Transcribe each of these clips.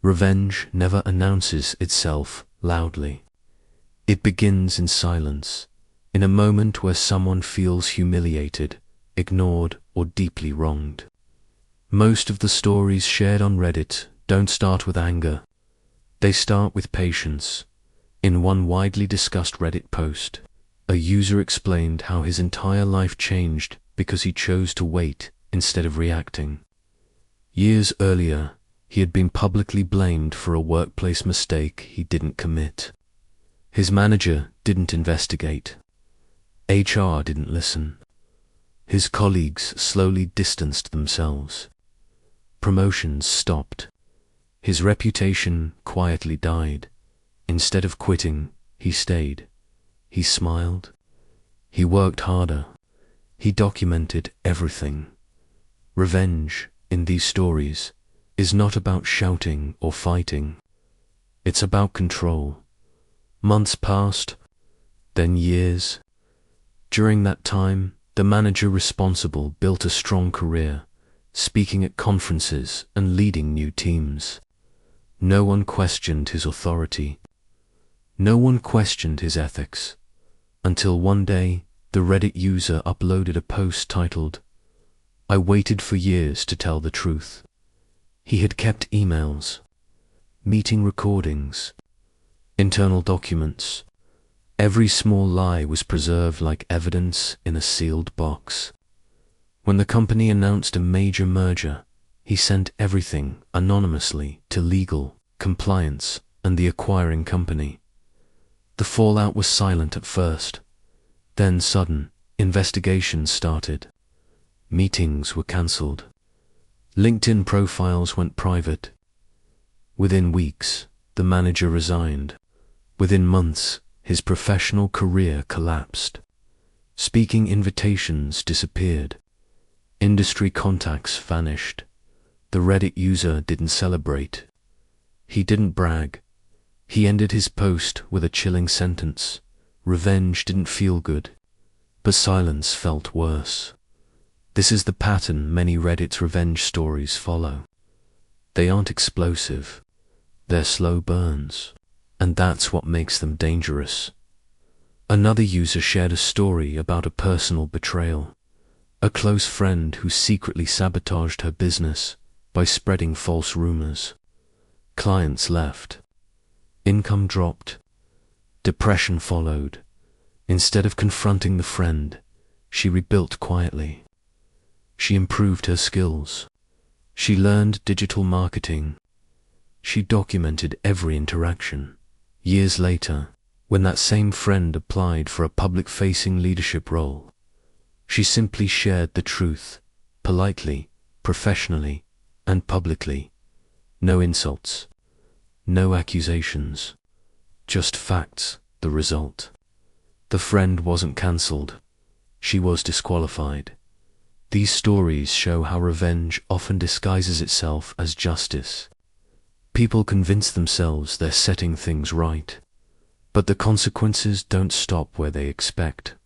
Revenge never announces itself loudly. It begins in silence, in a moment where someone feels humiliated, ignored, or deeply wronged. Most of the stories shared on Reddit don't start with anger. They start with patience. In one widely discussed Reddit post, a user explained how his entire life changed because he chose to wait instead of reacting. Years earlier, he had been publicly blamed for a workplace mistake he didn't commit. His manager didn't investigate. HR didn't listen. His colleagues slowly distanced themselves. Promotions stopped. His reputation quietly died. Instead of quitting, he stayed. He smiled. He worked harder. He documented everything. Revenge, in these stories, is not about shouting or fighting. It's about control. Months passed, then years. During that time, the manager responsible built a strong career, speaking at conferences and leading new teams. No one questioned his authority. No one questioned his ethics. Until one day, the Reddit user uploaded a post titled, "I waited for years to tell the truth." He had kept emails, meeting recordings, internal documents. Every small lie was preserved like evidence in a sealed box. When the company announced a major merger, he sent everything anonymously to legal, compliance, and the acquiring company. The fallout was silent at first. Then sudden, investigations started. Meetings were cancelled. LinkedIn profiles went private. Within weeks, the manager resigned. Within months, his professional career collapsed. Speaking invitations disappeared. Industry contacts vanished. The Reddit user didn't celebrate. He didn't brag. He ended his post with a chilling sentence. Revenge didn't feel good, but silence felt worse. This is the pattern many Reddit's revenge stories follow. They aren't explosive. They're slow burns, and that's what makes them dangerous. Another user shared a story about a personal betrayal. A close friend who secretly sabotaged her business by spreading false rumors. Clients left. Income dropped. Depression followed. Instead of confronting the friend, she rebuilt quietly. She improved her skills. She learned digital marketing. She documented every interaction. Years later, when that same friend applied for a public-facing leadership role, she simply shared the truth, politely, professionally, and publicly. No insults. No accusations. Just facts, the result. The friend wasn't cancelled. She was disqualified. These stories show how revenge often disguises itself as justice. People convince themselves they're setting things right, but the consequences don't stop where they expect.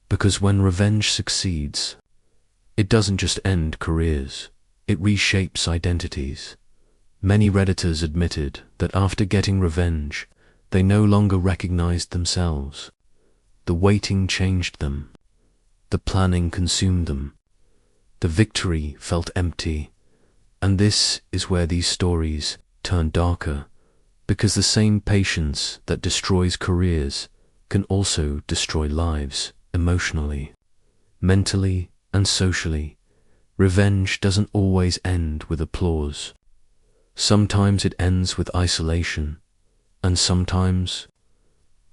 Because when revenge succeeds, it doesn't just end careers, it reshapes identities. Many Redditors admitted that after getting revenge, they no longer recognized themselves. The waiting changed them. The planning consumed them. The victory felt empty. And this is where these stories turn darker, because the same patience that destroys careers can also destroy lives emotionally, mentally, and socially. Revenge doesn't always end with applause. Sometimes it ends with isolation, and sometimes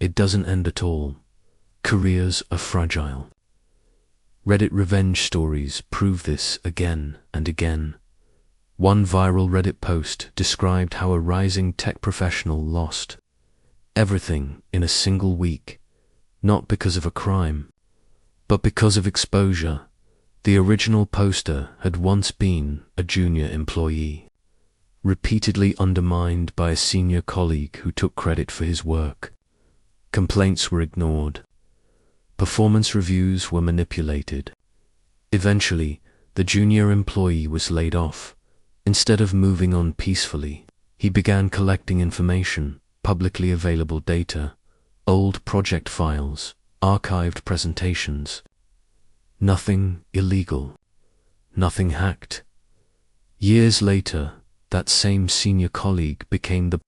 it doesn't end at all. Careers are fragile. Reddit revenge stories prove this again and again. One viral Reddit post described how a rising tech professional lost everything in a single week, not because of a crime, but because of exposure. The original poster had once been a junior employee, repeatedly undermined by a senior colleague who took credit for his work. Complaints were ignored. Performance reviews were manipulated. Eventually, the junior employee was laid off. Instead of moving on peacefully, He began collecting information, publicly available data, old project files, archived presentations. Nothing illegal. Nothing hacked. Years later, that same senior colleague became the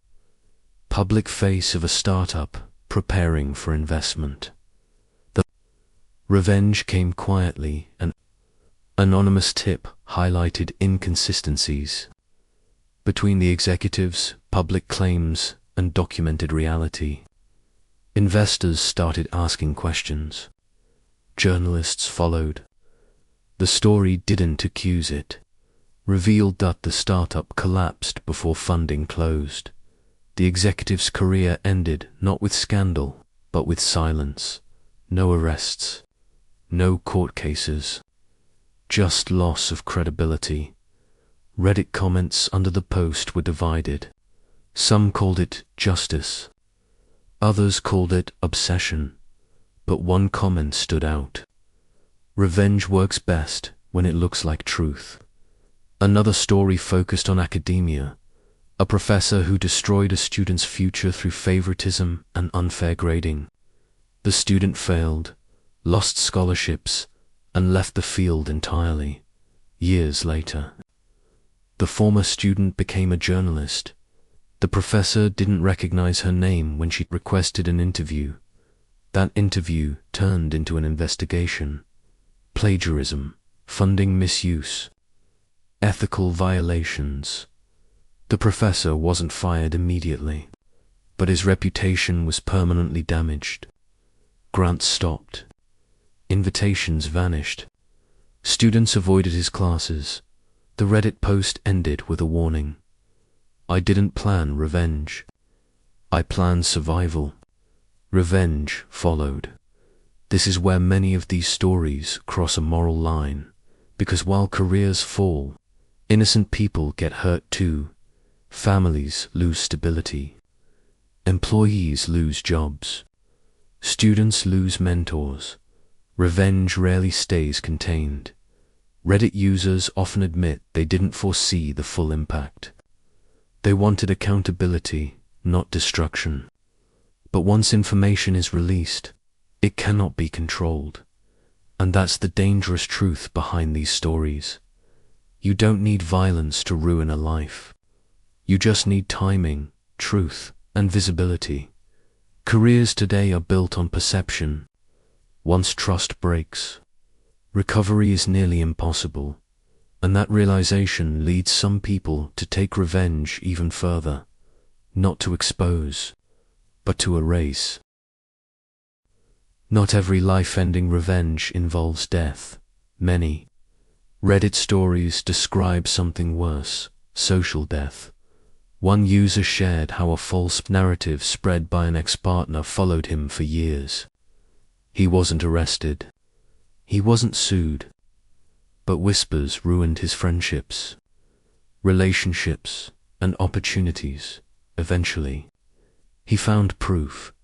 public face of a startup preparing for investment. The revenge came quietly. An anonymous tip highlighted inconsistencies between the executives, public claims, and documented reality. Investors started asking questions. Journalists followed. The story didn't accuse it, revealed that the startup collapsed before funding closed. The executive's career ended not with scandal, but with silence. No arrests, no court cases, just loss of credibility. Reddit comments under the post were divided. Some called it justice. Others called it obsession. But one comment stood out. Revenge works best when it looks like truth. Another story focused on academia, a professor who destroyed a student's future through favoritism and unfair grading. The student failed, lost scholarships, and left the field entirely. Years later, the former student became a journalist. The professor didn't recognize her name when she requested an interview. That interview turned into an investigation. Plagiarism, funding misuse, ethical violations. The professor wasn't fired immediately, but his reputation was permanently damaged. Grants stopped. Invitations vanished. Students avoided his classes. The Reddit post ended with a warning. I didn't plan revenge. I planned survival. Revenge followed. This is where many of these stories cross a moral line, because while careers fall, innocent people get hurt too. Families lose stability. Employees lose jobs. Students lose mentors. Revenge rarely stays contained. Reddit users often admit they didn't foresee the full impact. They wanted accountability, not destruction. But once information is released, it cannot be controlled. And that's the dangerous truth behind these stories. You don't need violence to ruin a life. You just need timing, truth, and visibility. Careers today are built on perception. Once trust breaks, recovery is nearly impossible. And that realization leads some people to take revenge even further, not to expose, but to erase. Not every life-ending revenge involves death. Many Reddit stories describe something worse, social death. One user shared how a false narrative spread by an ex-partner followed him for years. He wasn't arrested. He wasn't sued. But whispers ruined his friendships, relationships, and opportunities. Eventually, he found proof.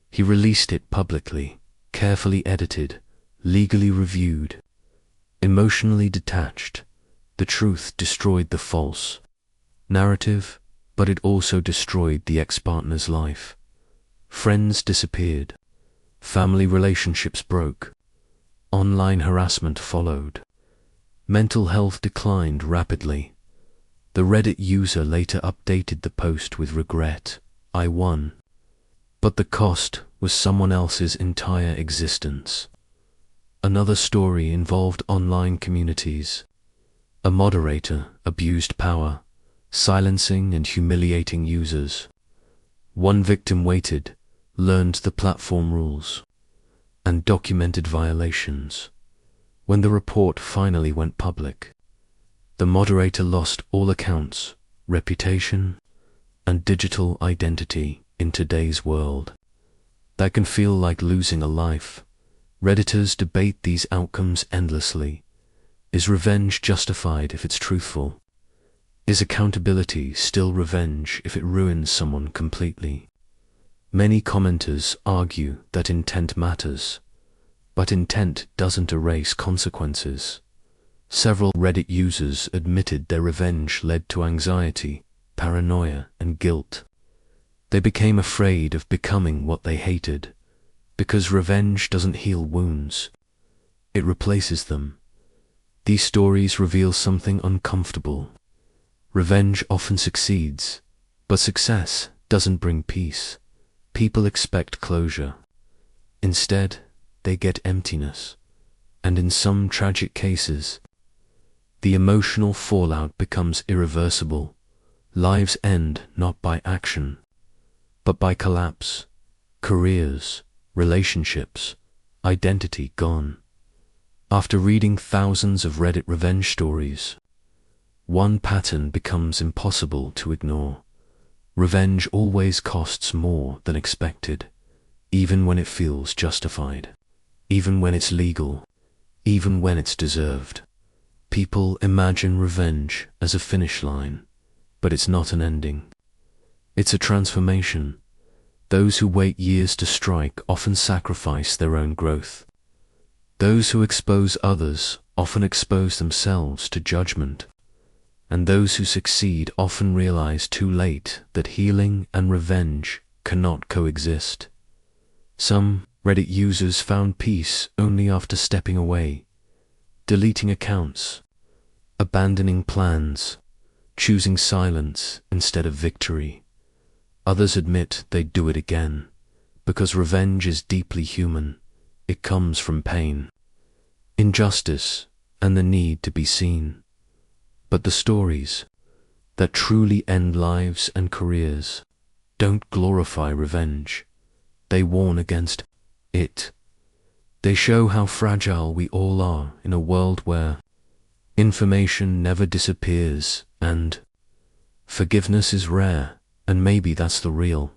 He released it publicly, carefully edited, legally reviewed, emotionally detached. The truth destroyed the false narrative, but it also destroyed the ex-partner's life. Friends disappeared. Family relationships broke. Online harassment followed. Mental health declined rapidly. The Reddit user later updated the post with regret. I won. But the cost was someone else's entire existence. Another story involved online communities. A moderator abused power, silencing and humiliating users. One victim waited, learned the platform rules, and documented violations. When the report finally went public, the moderator lost all accounts, reputation, and digital identity in today's world. That can feel like losing a life. Redditors debate these outcomes endlessly. Is revenge justified if it's truthful? Is accountability still revenge if it ruins someone completely? Many commenters argue that intent matters, but intent doesn't erase consequences. Several Reddit users admitted their revenge led to anxiety, paranoia and guilt. They became afraid of becoming what they hated, because revenge doesn't heal wounds. It replaces them. These stories reveal something uncomfortable. Revenge often succeeds, but success doesn't bring peace. People expect closure. Instead, they get emptiness. And in some tragic cases, the emotional fallout becomes irreversible. Lives end not by action, but by collapse. Careers, relationships, identity gone. After reading thousands of Reddit revenge stories, one pattern becomes impossible to ignore. Revenge always costs more than expected, even when it feels justified, even when it's legal, even when it's deserved. People imagine revenge as a finish line, but it's not an ending. It's a transformation. Those who wait years to strike often sacrifice their own growth. Those who expose others often expose themselves to judgment. And those who succeed often realize too late that healing and revenge cannot coexist. Some Reddit users found peace only after stepping away, deleting accounts, abandoning plans, choosing silence instead of victory. Others admit they'd do it again, because revenge is deeply human. It comes from pain, injustice, and the need to be seen. But the stories that truly end lives and careers don't glorify revenge. They warn against it. They show how fragile we all are in a world where information never disappears and forgiveness is rare, and maybe that's the real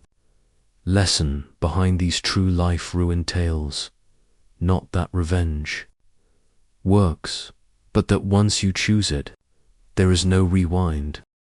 lesson behind these true life ruined tales. Not that revenge works, but that once you choose it, there is no rewind.